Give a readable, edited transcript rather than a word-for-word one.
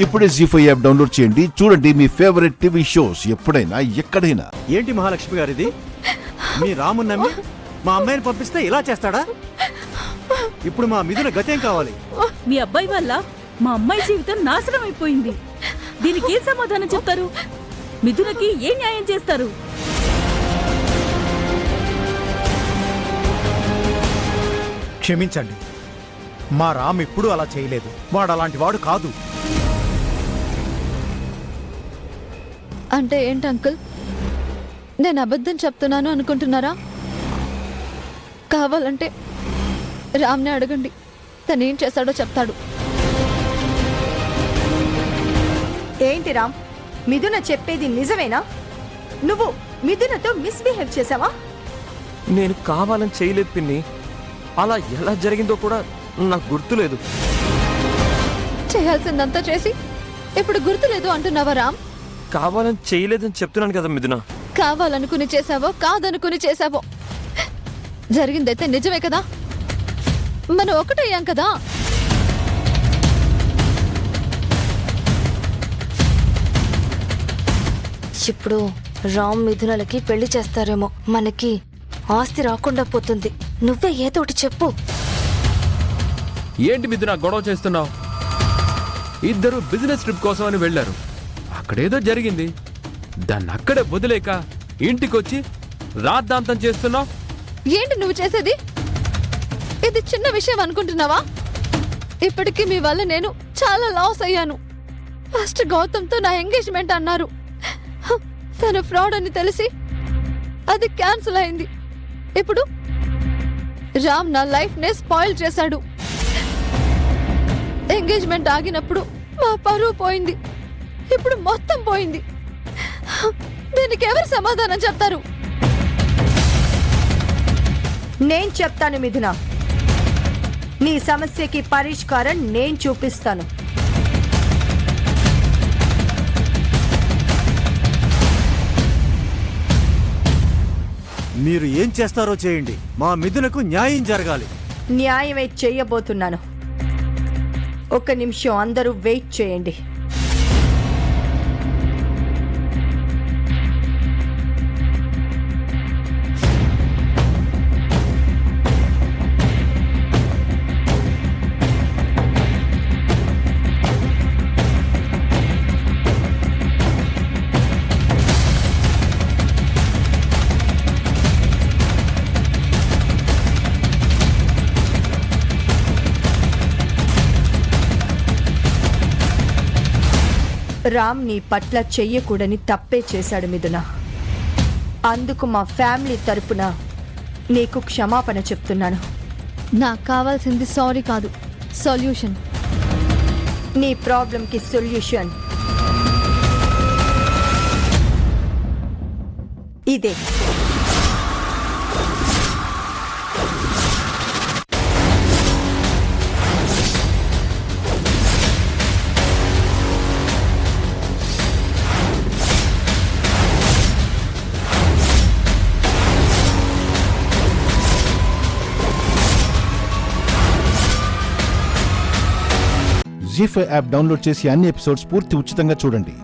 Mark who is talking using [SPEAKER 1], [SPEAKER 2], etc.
[SPEAKER 1] ఇప్పుడే జీ5 app download చేయండి. చూడండి మీ ఫేవరెట్ టీవీ షోస్ ఎప్పుడైనా ఎక్కడైనా.
[SPEAKER 2] ఏంటి మహాలక్ష్మి గారు ఇది? మీ రాముని నమ్మి మా అమ్మాయిని పంపిస్తే ఇలా చేస్తాడా? ఇప్పుడు మా మిథున గతేం కావాలి?
[SPEAKER 3] మీ అబ్బాయి వల్ల మా అమ్మాయి జీవితం నాశనం అయిపోయింది. దీనికి ఏం సమాధానం చెప్తారు? మిథునకి ఏ న్యాయం చేస్తారు?
[SPEAKER 4] క్షమించండి, మా రామ్ ఎప్పుడూ అలా చేయలేదు. వాడు అలాంటి వాడు కాదు.
[SPEAKER 5] అంటే ఏంటి అంకుల్? నేను అబద్ధం చెప్తున్నాను అనుకుంటున్నారా? కావాలంటే రామ్ని అడగండి, తనేం చేశాడో చెప్తాడు.
[SPEAKER 6] ఏంటి రామ్, మిథున చెప్పేది నిజమేనా? నువ్వు మిథునతో మిస్బిహేవ్ చేసావా?
[SPEAKER 7] నేను కావాలని చేయలేదు పిన్ని. అలా ఎలా జరిగిందో కూడా నాకు గుర్తులేదు.
[SPEAKER 5] చేయాల్సిందంతా చేసి ఇప్పుడు గుర్తులేదు అంటున్నావా రామ్?
[SPEAKER 7] కావాలని చేయలేదని చెప్తున్నాను కదా మిథున.
[SPEAKER 5] కావాలనుకుని చేసావో కాదనుకుని చేసావో జరిగిందైతే నిజమే కదా. మనం ఒకటయ్యాం కదా.
[SPEAKER 8] ఇప్పుడు రామ్ మిథునలకి పెళ్లి చేస్తారేమో, మనకి ఆస్తి రాకుండా పోతుంది. నువ్వే ఏదోటి చెప్పు.
[SPEAKER 9] ఏంటి మిథున గొడవ చేస్తున్నావు? ఇద్దరు బిజినెస్ ట్రిప్ కోసం అని వెళ్లారు. అక్కడేదో జరిగింది, దాన్ని అక్కడే వదిలేక ఇంటికొచ్చి రాద్ధాంతం చేస్తున్నావు.
[SPEAKER 5] ఏంటి నువ్వు చేసేది? ఇది చిన్న విషయం అనుకుంటున్నావా? ఇప్పటికీ మీ వల్ల నేను చాలా లాస్ అయ్యాను. ఫస్ట్ గౌతమ్తో నా ఎంగేజ్మెంట్ అన్నారు. తన ఫ్రాడ్ అని తెలిసి అది క్యాన్సిల్ అయింది. ఇప్పుడు రామ్ నా లైఫ్ నే స్పాయిల్ చేశాడు. ఎంగేజ్మెంట్ ఆగినప్పుడు మా పరువు పోయింది, ఇప్పుడు మొత్తం పోయింది. దీనికి ఎవరు సమాధానం చెప్తారు?
[SPEAKER 6] నేను చెప్తాను మిథున, నీ సమస్యకి పరిష్కారం నేను చూపిస్తాను.
[SPEAKER 2] మీరు ఏం చేస్తారో చేయండి, మా మిథునకు న్యాయం జరగాలి.
[SPEAKER 6] న్యాయమే చెయ్యబోతున్నాను. ఒక్క నిమిషం అందరూ వెయిట్ చేయండి. రామ్ నీ పట్ల చెయ్యకూడని తప్పే చేశాడు మిథున. అందుకు మా ఫ్యామిలీ తరపున నీకు క్షమాపణ చెప్తున్నాను.
[SPEAKER 5] నాకు కావాల్సింది సారీ కాదు, సొల్యూషన్.
[SPEAKER 6] నీ ప్రాబ్లంకి సొల్యూషన్ ఇదే.
[SPEAKER 1] జీ5 యాప్ డౌన్లోడ్ చేసి అన్ని ఎపిసోడ్స్ పూర్తి ఉచితంగా చూడండి.